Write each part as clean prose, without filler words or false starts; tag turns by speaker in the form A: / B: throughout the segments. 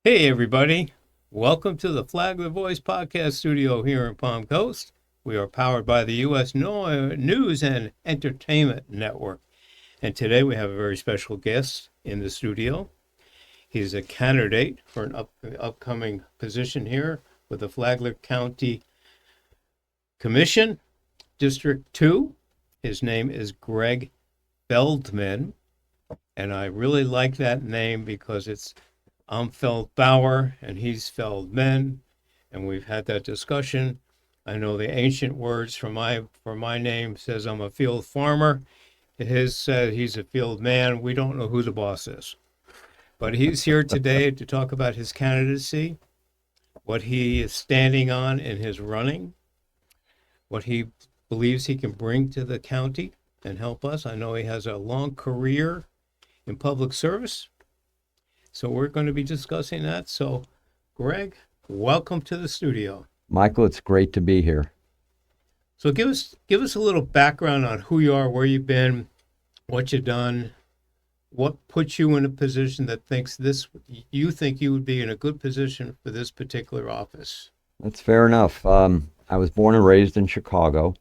A: Hey, everybody. Welcome to the Flagler Voice podcast studio here in Palm Coast. We are powered by the U.S. News and Entertainment Network. And today we have a very special guest in the studio. He's a candidate for an upcoming position here with the Flagler County Commission District 2. His name is Greg Feldman. And I really like that name because I'm Feldbauer and he's Feldman, and we've had that discussion. I know the ancient words for my name says I'm a field farmer. His said he's a field man. We don't know who the boss is. But he's here today to talk about his candidacy, what he is standing on in his running, what he believes he can bring to the county and help us. I know he has a long career in public service. So we're going to be discussing that. So, Greg, welcome to the studio.
B: Michael, it's great to be here.
A: So give us a little background on who you are, where you've been, what you've done, what puts you in a position that you think you would be in a good position for this particular office.
B: That's fair enough. I was born and raised in Chicago.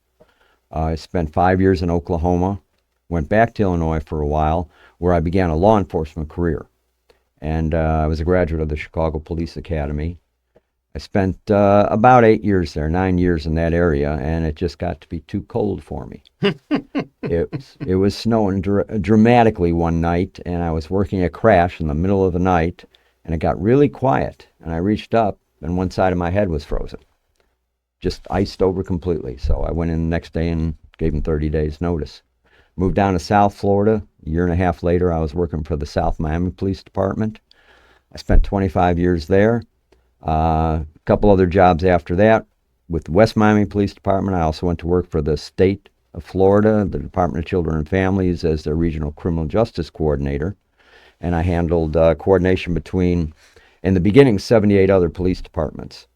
B: I spent 5 years in Oklahoma, went back to Illinois for a while, where I began a law enforcement career. And I was a graduate of the Chicago Police Academy. I spent about 8 years there, 9 years in that area, and it just got to be too cold for me. It was snowing dramatically one night, and I was working a crash in the middle of the night, and it got really quiet. And I reached up, and one side of my head was frozen, just iced over completely. So I went in the next day and gave them 30 days notice. Moved down to South Florida. A year and a half later, I was working for the South Miami Police Department. I spent 25 years there. A couple other jobs after that with the West Miami Police Department. I also went to work for the state of Florida, the Department of Children and Families, as their regional criminal justice coordinator. And I handled coordination between, in the beginning, 78 other police departments.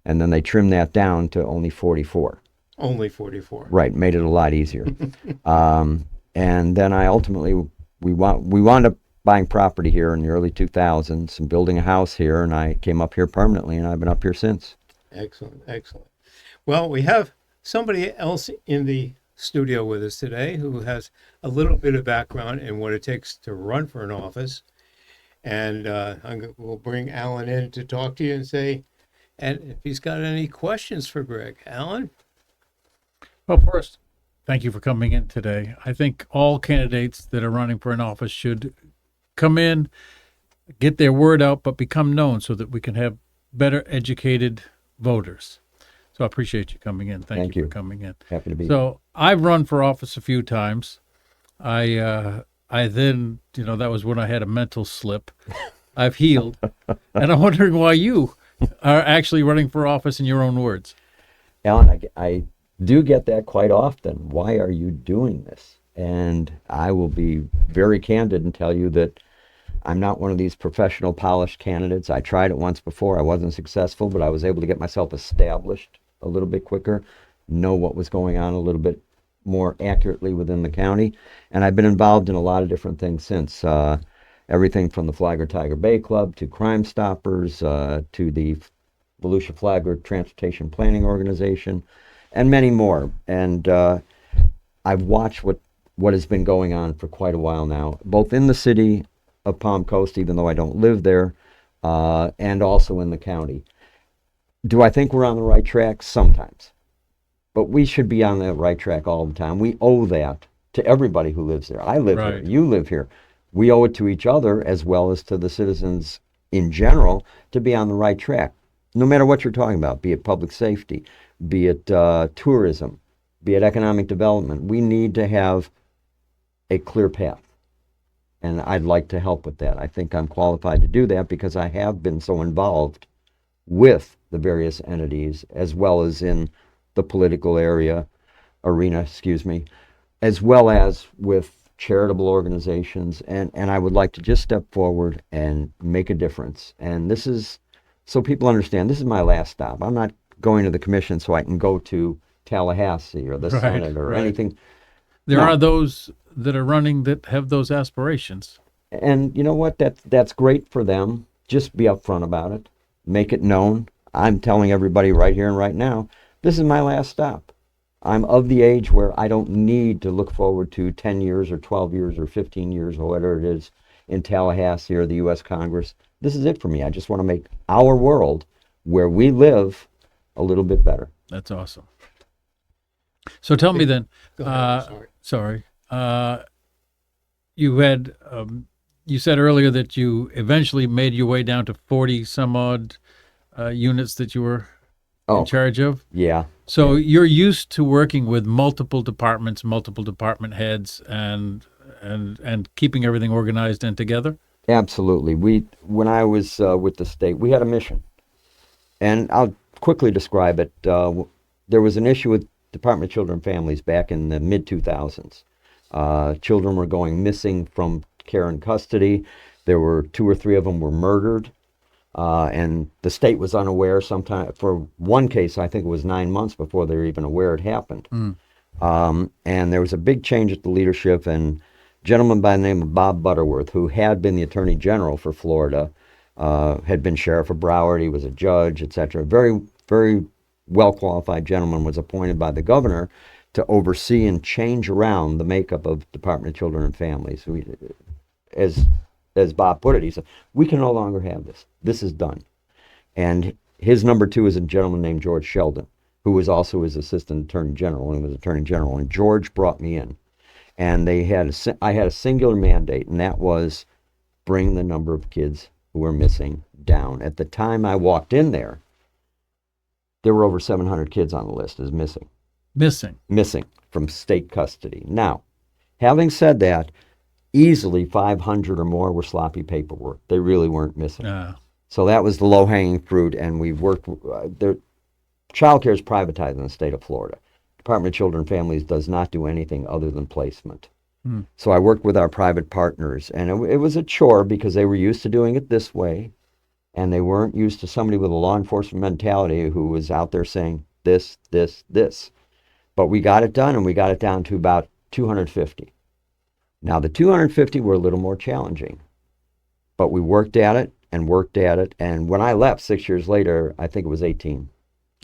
B: And then they trimmed that down to only 44.
A: Only 44.
B: Right, made it a lot easier. And then I ultimately, we wound up buying property here in the early 2000s and building a house here, and I came up here permanently, and I've been up here since.
A: Excellent, excellent. Well, we have somebody else in the studio with us today who has a little bit of background in what it takes to run for an office. And we'll bring Alan in to talk to you and if he's got any questions for Greg. Alan?
C: Well, first, thank you for coming in today. I think all candidates that are running for an office should come in, get their word out, but become known so that we can have better educated voters. So I appreciate you coming in. Thank you for coming in.
B: Happy to be here.
C: So I've run for office a few times. I then, that was when I had a mental slip. I've healed. And I'm wondering why you are actually running for office in your own words.
B: Alan, I do get that quite often. Why are you doing this? And I will be very candid and tell you that I'm not one of these professional polished candidates. I tried it once before. I wasn't successful, but I was able to get myself established a little bit quicker, know what was going on a little bit more accurately within the county. And I've been involved in a lot of different things since. Everything from the Flagler Tiger Bay Club to Crime Stoppers to the Volusia Flagler Transportation Planning Organization, and many more. And I've watched what has been going on for quite a while now, both in the city of Palm Coast, even though I don't live there, and also in the county. Do I think we're on the right track? Sometimes. But we should be on the right track all the time. We owe that to everybody who lives there. I live here. You live here. We owe it to each other as well as to the citizens in general to be on the right track, no matter what you're talking about, be it public safety, be it tourism, be it economic development. We need to have a clear path, and I'd like to help with that. I think I'm qualified to do that because I have been so involved with the various entities as well as in the political arena, as well as with charitable organizations, and I would like to just step forward and make a difference. And this is, so people understand, this is my last stop. I'm not going to the commission so I can go to Tallahassee or the Senate or anything.
C: There are those that are running that have those aspirations.
B: And you know what? That's great for them. just be upfront about it. Make it known. I'm telling everybody right here and right now, this is my last stop. I'm of the age where I don't need to look forward to 10 years or 12 years or 15 years or whatever it is in Tallahassee or the U.S. Congress. This is it for me. I just want to make our world where we live a little bit better.
C: That's awesome. So tell me then,
A: Go ahead, sorry.
C: you had, you said earlier that you eventually made your way down to 40 some odd units that you were in charge of.
B: Yeah.
C: So you're used to working with multiple departments, multiple department heads, and keeping everything organized and together?
B: Absolutely. When I was with the state, we had a mission. And I'll quickly describe it. There was an issue with Department of Children and Families back in the mid-2000s. Children were going missing from care and custody. There were 2 or 3 of them were murdered. And the state was unaware sometime. For one case, I think it was 9 months before they were even aware it happened. And there was a big change at the leadership, and a gentleman by the name of Bob Butterworth, who had been the Attorney General for Florida, had been Sheriff of Broward, he was a judge, etc. Very, very well-qualified gentleman, was appointed by the governor to oversee and change around the makeup of Department of Children and Families. As Bob put it, he said, we can no longer have this. This is done. And his number 2 is a gentleman named George Sheldon, who was also his Assistant Attorney General, and was Attorney General. And George brought me in. And I had a singular mandate, and that was bring the number of kids who were missing down. At the time I walked in there were over 700 kids on the list as missing. Missing from state custody. Now, having said that, easily 500 or more were sloppy paperwork. They really weren't missing. So that was the low-hanging fruit, and we've worked. Child care is privatized in the state of Florida. Department of Children and Families does not do anything other than placement. So I worked with our private partners, and it was a chore because they were used to doing it this way, and they weren't used to somebody with a law enforcement mentality who was out there saying this, this, this. But we got it done, and we got it down to about 250. Now, the 250 were a little more challenging, but we worked at it, and when I left 6 years later, I think it was 18.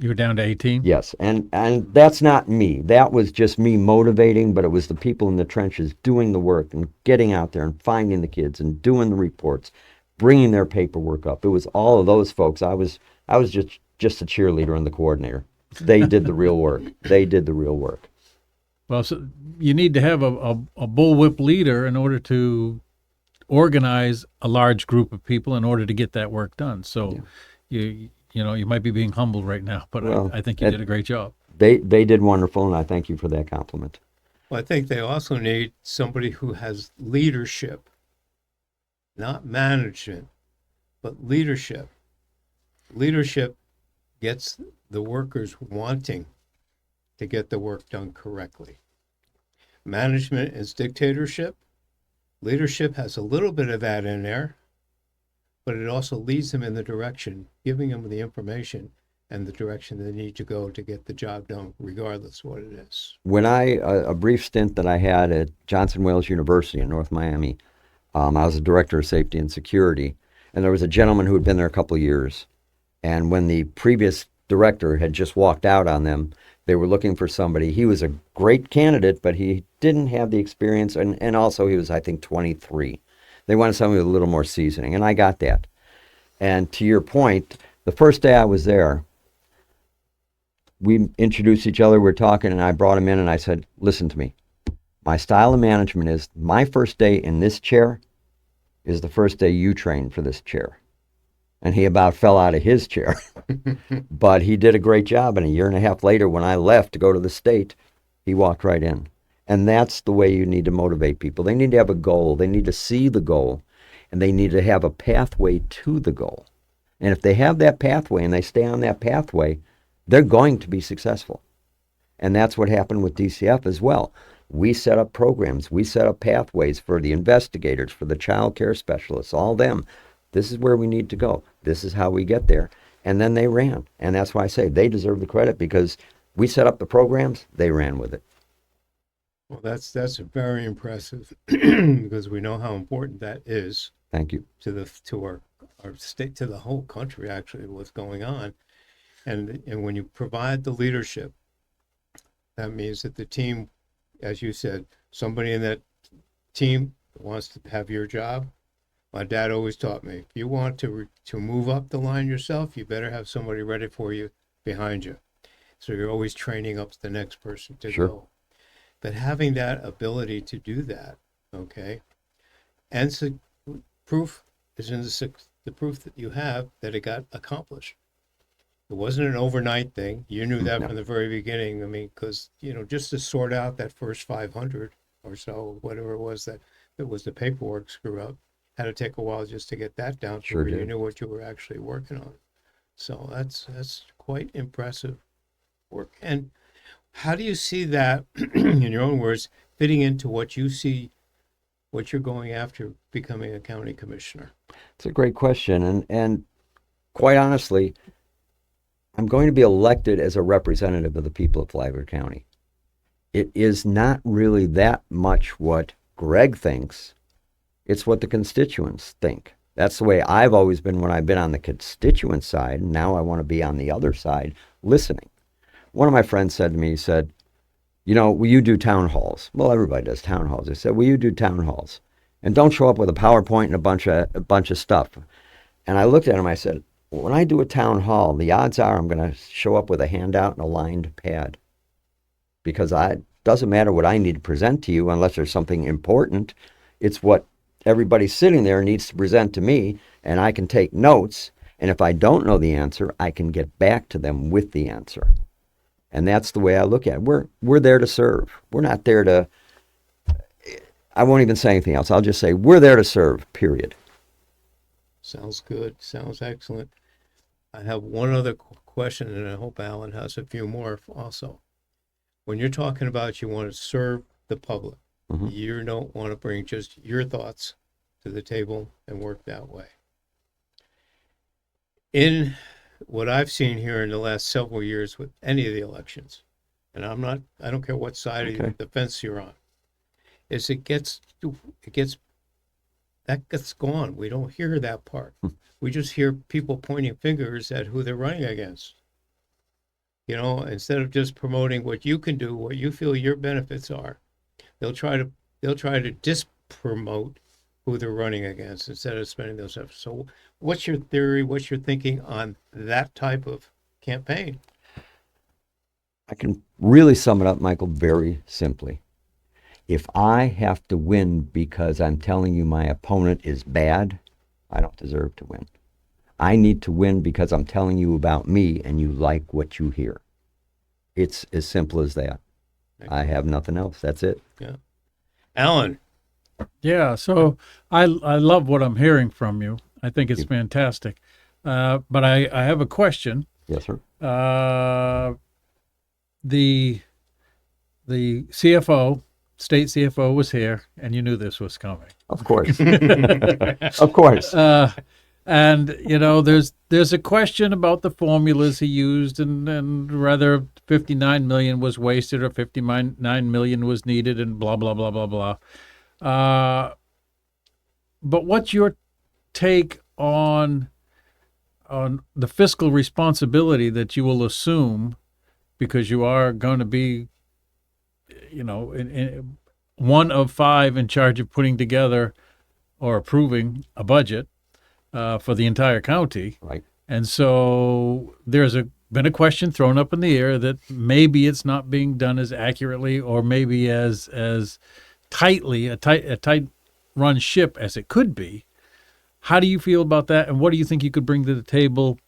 C: You were down to 18?
B: Yes, and that's not me. That was just me motivating, but it was the people in the trenches doing the work and getting out there and finding the kids and doing the reports, bringing their paperwork up. It was all of those folks. I was just a cheerleader and the coordinator. They did the real work.
C: Well, so you need to have a bullwhip leader in order to organize a large group of people in order to get that work done. So you know, you might be being humbled right now, but well, I think you did a great job.
B: They did wonderful, and I thank you for that compliment.
A: Well, I think they also need somebody who has leadership, not management, but leadership. Leadership gets the workers wanting to get the work done correctly. Management is dictatorship. Leadership has a little bit of that in there, but it also leads them in the direction, giving them the information and the direction they need to go to get the job done, regardless of what it is.
B: When a brief stint that I had at Johnson Wales University in North Miami, I was a director of safety and security, and there was a gentleman who had been there a couple of years, and when the previous director had just walked out on them, they were looking for somebody. He was a great candidate, but he didn't have the experience, and also he was, I think, 23. They wanted somebody with a little more seasoning, and I got that. And to your point, the first day I was there, we introduced each other, we were talking, and I brought him in, and I said, listen to me. My style of management is my first day in this chair is the first day you train for this chair. And he about fell out of his chair. But he did a great job, and a year and a half later, when I left to go to the state, he walked right in. And that's the way you need to motivate people. They need to have a goal. They need to see the goal, and they need to have a pathway to the goal. And if they have that pathway and they stay on that pathway, they're going to be successful. And that's what happened with DCF as well. We set up programs. We set up pathways for the investigators, for the child care specialists, all them. This is where we need to go. This is how we get there. And then they ran. And that's why I say they deserve the credit, because we set up the programs, they ran with it.
A: Well, that's very impressive because we know how important that is.
B: Thank you.
A: To our our state, to the whole country, actually, what's going on. And when you provide the leadership, that means that the team, as you said, somebody in that team wants to have your job. My dad always taught me, if you want to move up the line yourself, you better have somebody ready for you behind you. So you're always training up the next person to
B: Sure.
A: go. But having that ability to do that, okay, and so proof is in the proof that you have that it got accomplished. It wasn't an overnight thing. You knew that
B: No.
A: from the very beginning. I mean, because, just to sort out that first 500 or so, whatever it was that was the paperwork screw up, had to take a while just to get that down to
B: Sure
A: where you
B: did.
A: knew what you were actually working on. So that's quite impressive work. And how do you see that, in your own words, fitting into what you see, what you're going after becoming a county commissioner?
B: It's a great question. And quite honestly, I'm going to be elected as a representative of the people of Flagler County. It is not really that much what Greg thinks. It's what the constituents think. That's the way I've always been when I've been on the constituent side. And now I want to be on the other side, listening. One of my friends said to me, he said, will you do town halls? Well, everybody does town halls. They said, will you do town halls? And don't show up with a PowerPoint and a bunch of stuff. And I looked at him, I said, when I do a town hall, the odds are I'm going to show up with a handout and a lined pad. Because it doesn't matter what I need to present to you unless there's something important. It's what everybody sitting there needs to present to me, and I can take notes. And if I don't know the answer, I can get back to them with the answer. And that's the way I look at it. We're there to serve. We're not there to, I won't even say anything else. I'll just say we're there to serve, period.
A: Sounds good. Sounds excellent. I have one other question, and I hope Alan has a few more also. When you're talking about you want to serve the public,
B: Mhm.
A: you don't want to bring just your thoughts to the table and work that way. In what I've seen here in the last several years with any of the elections, and I don't care what side
B: Okay.
A: of the fence you're on, is that gets gone. We don't hear that part. We just hear people pointing fingers at who they're running against. Instead of just promoting what you can do, what you feel your benefits are, they'll try to dispromote who they're running against instead of spending those efforts. So what's your theory? What's your thinking on that type of campaign?
B: I can really sum it up, Michael, very simply. If I have to win because I'm telling you my opponent is bad, I don't deserve to win. I need to win because I'm telling you about me and you like what you hear. It's as simple as that. I have nothing else. That's it.
A: Yeah. Alan.
C: Yeah, so I love what I'm hearing from you. I think it's fantastic. But I have a question.
B: Yes, sir.
C: The CFO, state CFO was here, and you knew this was coming.
B: Of course. Of course.
C: And there's a question about the formulas he used, and whether 59 million was wasted or 59 million was needed, and blah blah blah blah blah. But what's your take on the fiscal responsibility that you will assume, because you are going to be, in one of five in charge of putting together or approving a budget for the entire county.
B: Right.
C: And so there's been a question thrown up in the air that maybe it's not being done as accurately or maybe as tightly, a tight run ship as it could be. How do you feel about that? And what do you think you could bring to the table,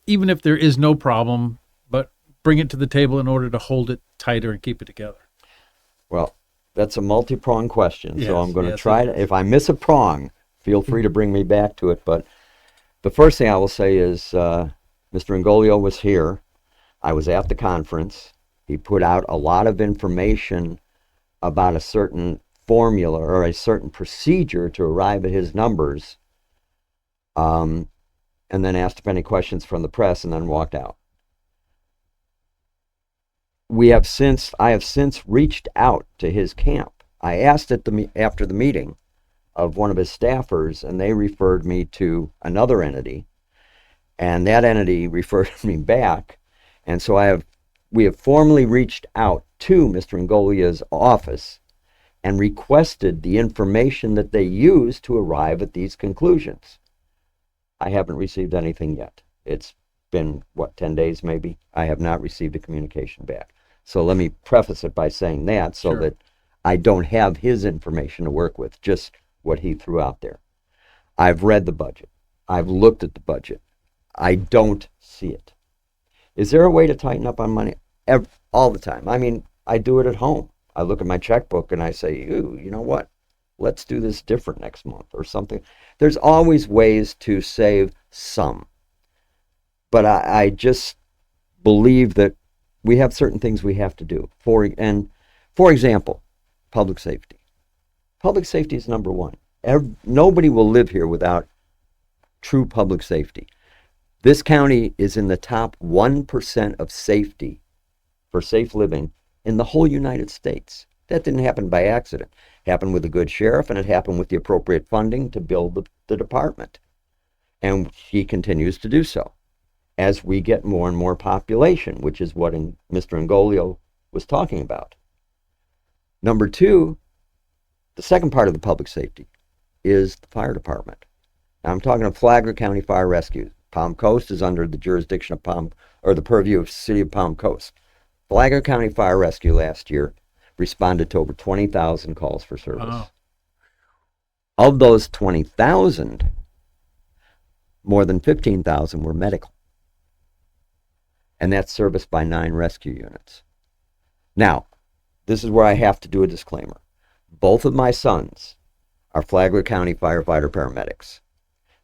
C: even if there is no problem, but bring it to the table in order to hold it tighter and keep it together?
B: Well, that's a multi-pronged question. So I'm going to
C: yes,
B: try to, if I miss a prong, feel free to bring me back to it. But the first thing I will say is Mr. Ingolio was here. I was at the conference. He put out a lot of information about a certain formula or a certain procedure to arrive at his numbers, and then asked if any questions from the press and then walked out. I have since reached out to his camp. I asked after the meeting, of one of his staffers, and they referred me to another entity, and that entity referred me back. And so we have formally reached out to Mr. Ngolia's office and requested the information that they use to arrive at these conclusions. I haven't received anything yet. It's been, 10 days maybe? I have not received a communication back. So let me preface it by saying that, so
C: Sure.
B: that I don't have his information to work with, just what he threw out there. I've read the budget. I've looked at the budget. I don't see it. Is there a way to tighten up on money? All the time. I mean, I do it at home. I look at my checkbook and I say, ooh, you know what? Let's do this different next month or something. There's always ways to save some. But I just believe that we have certain things we have to do. For example, public safety. Public safety is number one. Nobody will live here without true public safety. This county is in the top 1% of safety for safe living in the whole United States. That didn't happen by accident. It happened with a good sheriff, and it happened with the appropriate funding to build the department. And he continues to do so as we get more and more population, which is what Mr. Ngolio was talking about. Number two, the second part of the public safety is the fire department. Now I'm talking of Flagler County Fire Rescue. Palm Coast is under the jurisdiction of the purview of the City of Palm Coast. Flagler County Fire Rescue last year responded to over 20,000 calls for service.
C: Wow.
B: Of those 20,000, more than 15,000 were medical. And that's serviced by 9 rescue units. Now, this is where I have to do a disclaimer. Both of my sons are Flagler County firefighter paramedics.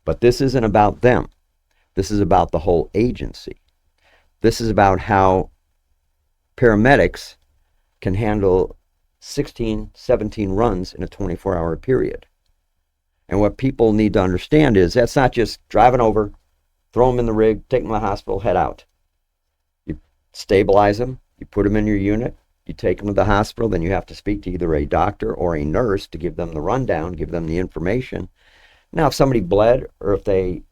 B: But this isn't about them. This is about the whole agency. This is about how paramedics can handle 16, 17 runs in a 24-hour period. And what people need to understand is that's not just driving over, throw them in the rig, take them to the hospital, head out. You stabilize them, you put them in your unit, you take them to the hospital, then you have to speak to either a doctor or a nurse to give them the rundown, give them the information. Now, if somebody bled or if they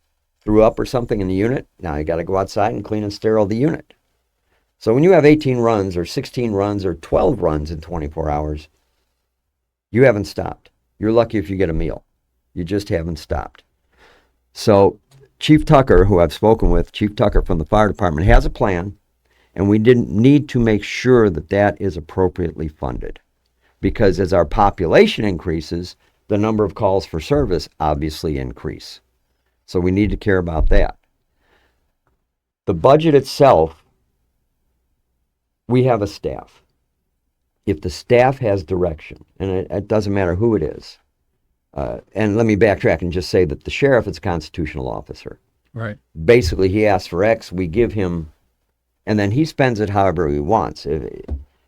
B: threw up or something in the unit, now you got to go outside and clean and sterile the unit. So when you have 18 runs or 16 runs or 12 runs in 24 hours, you haven't stopped. You're lucky if you get a meal. You just haven't stopped. So Chief Tucker, who I've spoken with, Chief Tucker from the fire department, has a plan, and we didn't need to make sure that that is appropriately funded. Because as our population increases, the number of calls for service obviously increase. So we need to care about that. The budget itself, we have a staff. If the staff has direction, and it doesn't matter who it is, and let me backtrack and just say that the sheriff is a constitutional officer.
C: Right.
B: Basically, he asks for X, we give him, and then he spends it however he wants.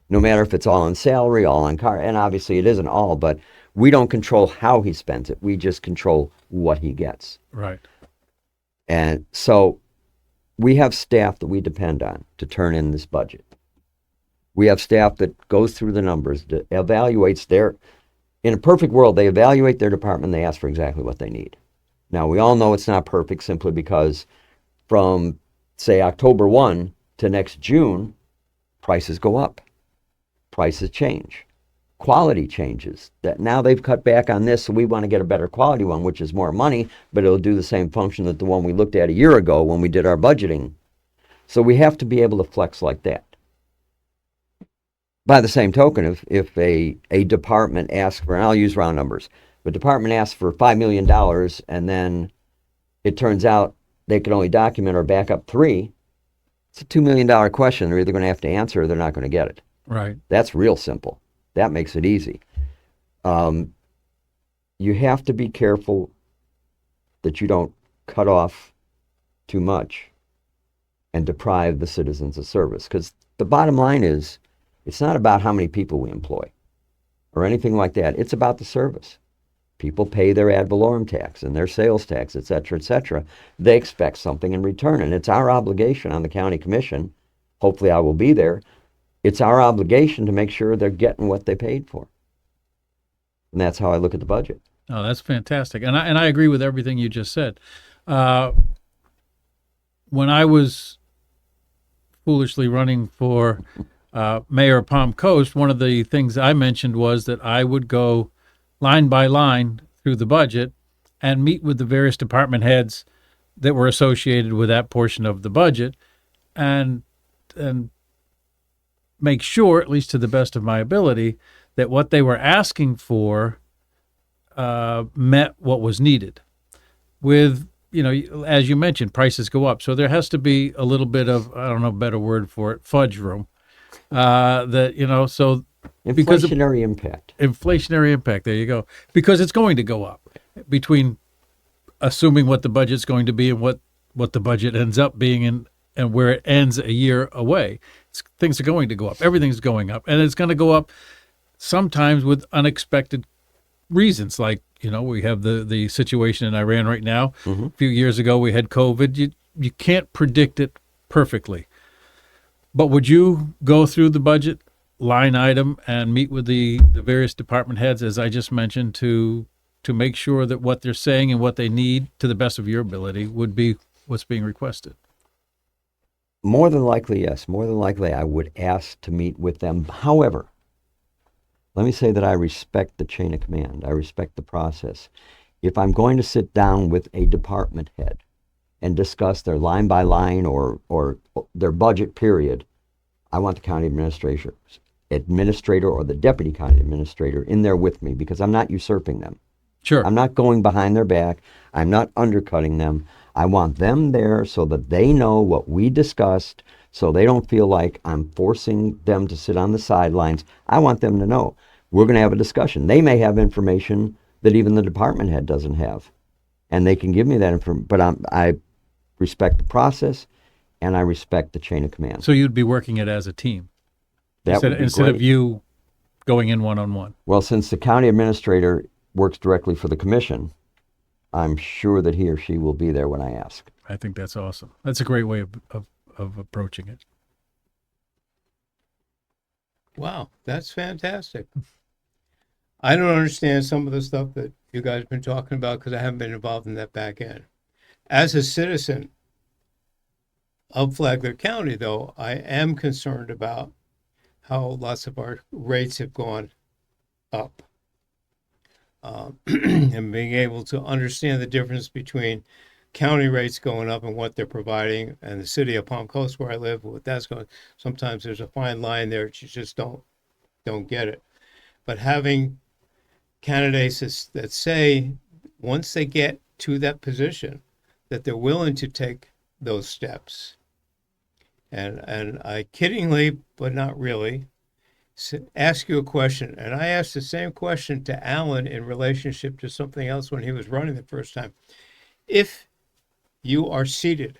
B: No matter if it's all on salary, all on car, and obviously it isn't all, but we don't control how he spends it. We just control what he gets.
C: Right.
B: And so we have staff that we depend on to turn in this budget. We have staff that goes through the numbers, that evaluates in a perfect world, they evaluate their department, they ask for exactly what they need. Now, we all know it's not perfect simply because from, say, October 1 to next June, prices go up. Prices change. Quality changes. That now they've cut back on this, so we want to get a better quality one, which is more money, but it'll do the same function that the one we looked at a year ago when we did our budgeting. So we have to be able to flex like that. By the same token, if a department asks for, and I'll use round numbers, if a department asks for $5 million and then it turns out they can only document or back up 3, it's a $2 million question. They're either going to have to answer or they're not going to get it.
C: Right.
B: That's real simple. That makes it easy. You have to be careful that you don't cut off too much and deprive the citizens of service. Because the bottom line is, it's not about how many people we employ or anything like that. It's about the service. People pay their ad valorem tax and their sales tax, et cetera, et cetera. They expect something in return, and it's our obligation on the county commission. Hopefully I will be there. It's our obligation to make sure they're getting what they paid for. And that's how I look at the budget.
C: Oh, that's fantastic, and I agree with everything you just said. Uh, when I was foolishly running for mayor of Palm Coast, one of the things I mentioned was that I would go line by line through the budget and meet with the various department heads that were associated with that portion of the budget, and make sure, at least to the best of my ability, that what they were asking for met what was needed. With, as you mentioned, prices go up. So there has to be a little bit of, I don't know a better word for it, fudge room. So because of
B: Inflationary impact.
C: inflationary impact, there you go. Because it's going to go up between assuming what the budget's going to be and what the budget ends up being and where it ends a year away. Things are going to go up. Everything's going up. And it's going to go up sometimes with unexpected reasons, like we have the situation in Iran right now.
B: Mm-hmm.
C: A few years ago we had COVID. You can't predict it perfectly, but would you go through the budget line item and meet with the various department heads, as I just mentioned, to make sure that what they're saying and what they need, to the best of your ability, would be what's being requested?
B: More than likely, yes. More than likely, I would ask to meet with them. However, let me say that I respect the chain of command. I respect the process. If I'm going to sit down with a department head and discuss their line by line or their budget period, I want the county administrator or the deputy county administrator in there with me, because I'm not usurping them.
C: Sure.
B: I'm not going behind their back. I'm not undercutting them. I want them there so that they know what we discussed, so they don't feel like I'm forcing them to sit on the sidelines. I want them to know we're going to have a discussion. They may have information that even the department head doesn't have, and they can give me that information. But I respect the process, and I respect the chain of command.
C: So you'd be working it as a team
B: That would be
C: instead
B: great.
C: of you going in one-on-one.
B: Well, since the county administrator works directly for the commission, I'm sure that he or she will be there when I ask.
C: I think that's awesome. That's a great way of approaching it.
A: Wow, that's fantastic. I don't understand some of the stuff that you guys have been talking about because I haven't been involved in that back end. As a citizen of Flagler County, though, I am concerned about how lots of our rates have gone up. And being able to understand the difference between county rates going up and what they're providing, and the city of Palm Coast where I live, what that's going. Sometimes there's a fine line there that you just don't get it. But having candidates that say once they get to that position that they're willing to take those steps, and I kiddingly but not really ask you a question, and I asked the same question to Alan in relationship to something else when he was running the first time. If you are seated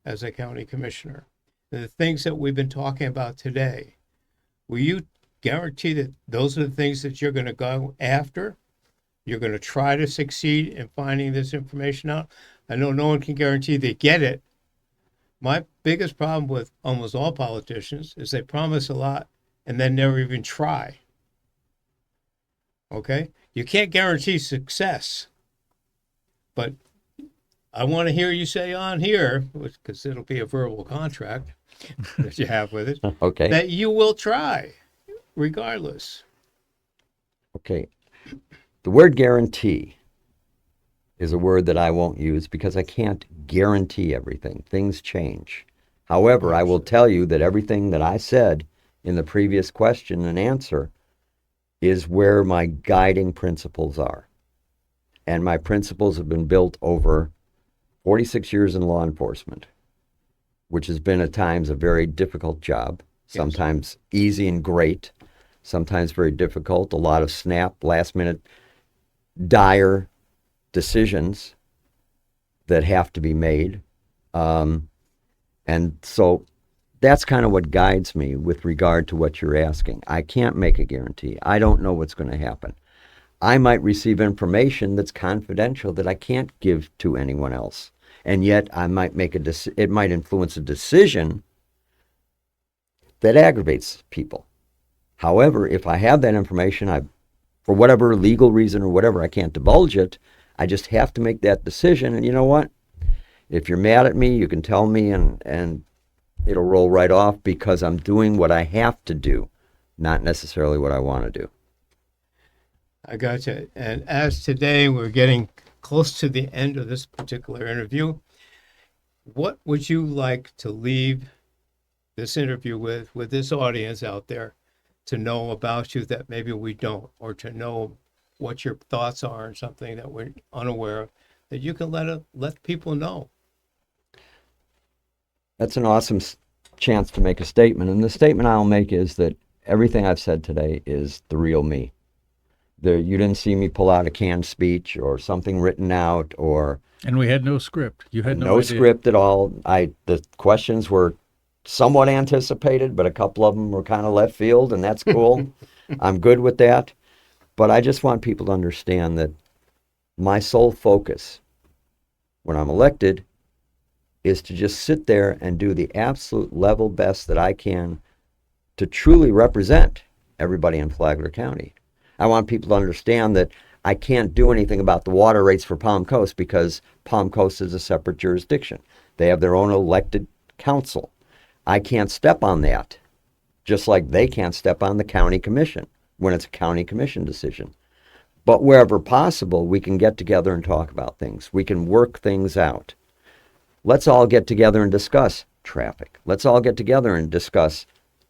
A: as a county commissioner, the things that we've been talking about today, will you guarantee that those are the things that you're going to go after? You're going to try to succeed in finding this information out? I know no one can guarantee they get it. My biggest problem with almost all politicians is they promise a lot and then never even try. Okay? You can't guarantee success, but I want to hear you say on here, because it'll be a verbal contract that you have with it,
B: Okay.
A: that you will try regardless.
B: Okay. The word guarantee is a word that I won't use because I can't guarantee everything. Things change. However, I will tell you that everything that I said in the previous question and answer is where my guiding principles are. And my principles have been built over 46 years in law enforcement, which has been at times a very difficult job, sometimes easy and great, sometimes very difficult, a lot of snap, last minute, dire decisions that have to be made. And so that's kind of what guides me with regard to what you're asking. I can't make a guarantee. I don't know what's going to happen. I might receive information that's confidential that I can't give to anyone else. And yet I might make it might influence a decision that aggravates people. However, if I have that information, I've for whatever legal reason or whatever, I can't divulge it. I just have to make that decision. And you know what? If you're mad at me, you can tell me, and it'll roll right off, because I'm doing what I have to do, not necessarily what I want to do.
A: I gotcha. And as today we're getting close to the end of this particular interview, what would you like to leave this interview with this audience out there to know about you that maybe we don't, or to know what your thoughts are on something that we're unaware of, that you can let people know?
B: That's an awesome chance to make a statement. And the statement I'll make is that everything I've said today is the real me. You didn't see me pull out a canned speech or something written out,
C: And we had no script. You had
B: no
C: idea.
B: script at all. The questions were somewhat anticipated, but a couple of them were kind of left field, and that's cool. I'm good with that. But I just want people to understand that my sole focus when I'm elected is to just sit there and do the absolute level best that I can to truly represent everybody in Flagler County. I want people to understand that I can't do anything about the water rates for Palm Coast, because Palm Coast is a separate jurisdiction. They have their own elected council. I can't step on that, just like they can't step on the county commission when it's a county commission decision. But wherever possible, we can get together and talk about things. We can work things out. Let's all get together and discuss traffic. Let's all get together and discuss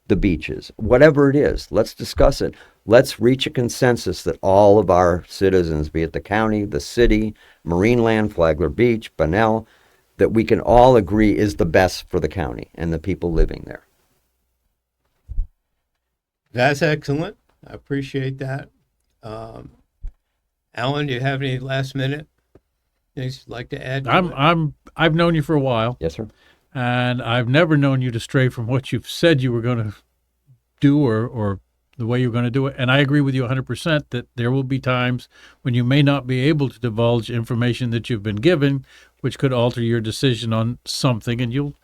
B: the beaches. Whatever it is, let's discuss it. Let's reach a consensus that all of our citizens, be it the county, the city, Marineland, Flagler Beach, Bunnell, that we can all agree is the best for the county and the people living there.
A: That's excellent. I appreciate that. Alan, do you have any last minute things you'd like to add?
C: I've known you for a while,
B: Yes, sir.
C: and I've never known you to stray from what you've said you were going to do, or the way you're going to do it. And I agree with you 100% that there will be times when you may not be able to divulge information that you've been given, which could alter your decision on something. And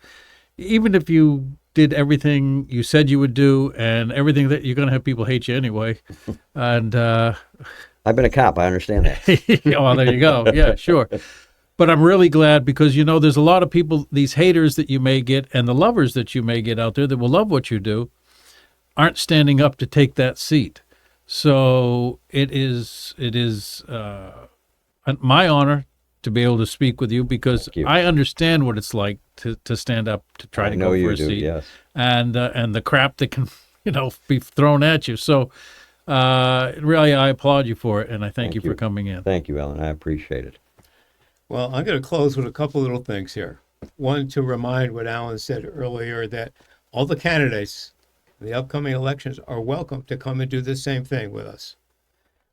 C: even if you did everything you said you would do and everything, that you're going to have people hate you anyway. And
B: I've been a cop. I understand that.
C: oh, there you go. Yeah, sure. But I'm really glad, because, there's a lot of people, these haters that you may get and the lovers that you may get out there that will love what you do, aren't standing up to take that seat. So it is my honor to be able to speak with you, because
B: you.
C: I understand what it's like to stand up to try to go for a seat,
B: yes.
C: and the crap that can be thrown at you. So really, I applaud you for it, and I thank you for coming in.
B: Thank you, Ellen. I appreciate it.
A: Well, I'm going to close with a couple little things here. One, to remind what Alan said earlier, that all the candidates in the upcoming elections are welcome to come and do the same thing with us.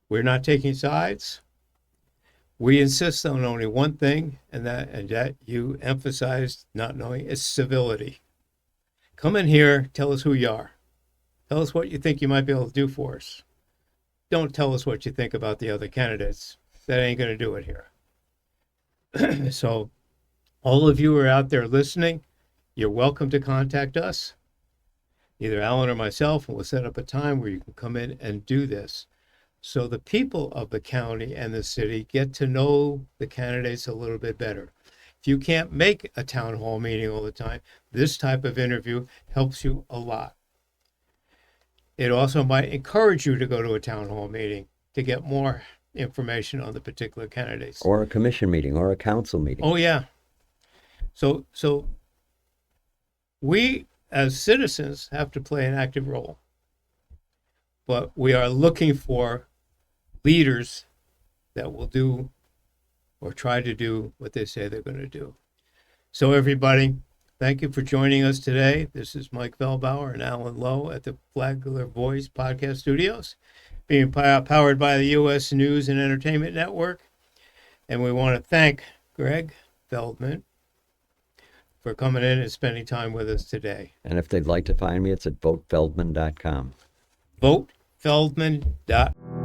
A: We're not taking sides. We insist on only one thing, and that you emphasized not knowing, is civility. Come in here, tell us who you are. Tell us what you think you might be able to do for us. Don't tell us what you think about the other candidates. That ain't going to do it here. So all of you who are out there listening, you're welcome to contact us, either Alan or myself, and we'll set up a time where you can come in and do this. So the people of the county and the city get to know the candidates a little bit better. If you can't make a town hall meeting all the time, this type of interview helps you a lot. It also might encourage you to go to a town hall meeting to get more information on the particular candidates.
B: Or a commission meeting or a council meeting.
A: Oh, yeah. So we as citizens have to play an active role. But we are looking for leaders that will do or try to do what they say they're going to do. So everybody, thank you for joining us today. This is Mike Feldbauer and Alan Lowe at the Flagler Voice Podcast Studios, being powered by the U.S. News and Entertainment Network. And we want to thank Greg Feldman for coming in and spending time with us today.
B: And if they'd like to find me, it's at votefeldman.com.
A: VoteFeldman.com.